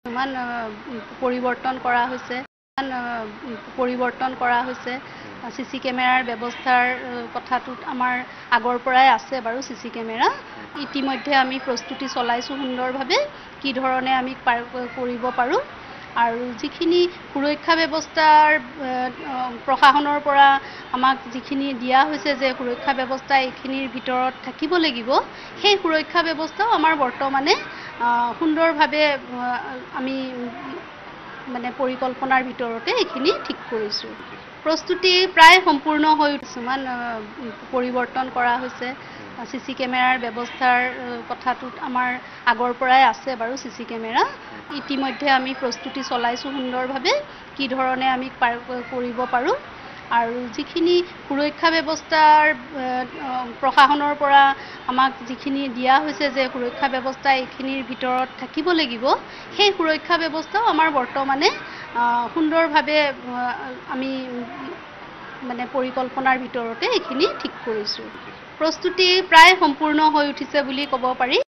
কিছুমান পৰিৱৰ্তন কৰা হৈছে সিসি কেমেৰাৰ ব্যৱস্থাৰ কথাটোত আমাৰ আগৰ পৰাই আছে বাৰু সিসি কেমেৰা ইতিমধ্যে আমি প্ৰস্তুতি চলাইছো সুন্দৰভাৱে কি ধৰণে আমি কৰিব পাৰো আৰু যিখিনি সুৰক্ষা ব্যৱস্থাৰ প্ৰশাসনৰ পৰা আমাক যিখিনি দিয়া হৈছে যে সুৰক্ষা ব্যৱস্থা এইখিনিৰ ভিতৰত থাকিব লাগিব সেই সুৰক্ষা ব্যৱস্থাও আমাৰ বৰ্তমানে সুন্দৰভাৱে আমি মানে পৰিকল্পনাৰ ভিতৰতে এইখিনি ঠিক কৰিছো প্ৰস্তুতি প্ৰায় সম্পূৰ্ণ হৈ কিছুমান পৰিৱৰ্তন কৰা হৈছে সিসি কেমেৰাৰ ব্যৱস্থাৰ কথাটোত আমাৰ আগৰ পৰাই আছে বাৰু সিসি কেমেৰা ইতিমধ্যে আমি প্ৰস্তুতি চলাইছো সুন্দৰভাৱে কি ধৰণে আমি কৰিব পাৰো আৰু যিখিনি সুৰক্ষা ব্যৱস্থাৰ প্ৰশাসনৰ পৰা আমাক যিখিনি দিয়া হৈছে যে সুৰক্ষা ব্যৱস্থা এইখিনিৰ ভিতৰত থাকিব লাগিব সেই সুৰক্ষা ব্যৱস্থাও আমাৰ বৰ্তমানে সুন্দৰভাৱে আমি মানে পৰিকল্পনাৰ ভিতৰতে এইখিনি ঠিক কৰিছো প্ৰস্তুতি প্ৰায় সম্পূৰ্ণ হৈ উঠিছে বুলি ক'ব পাৰি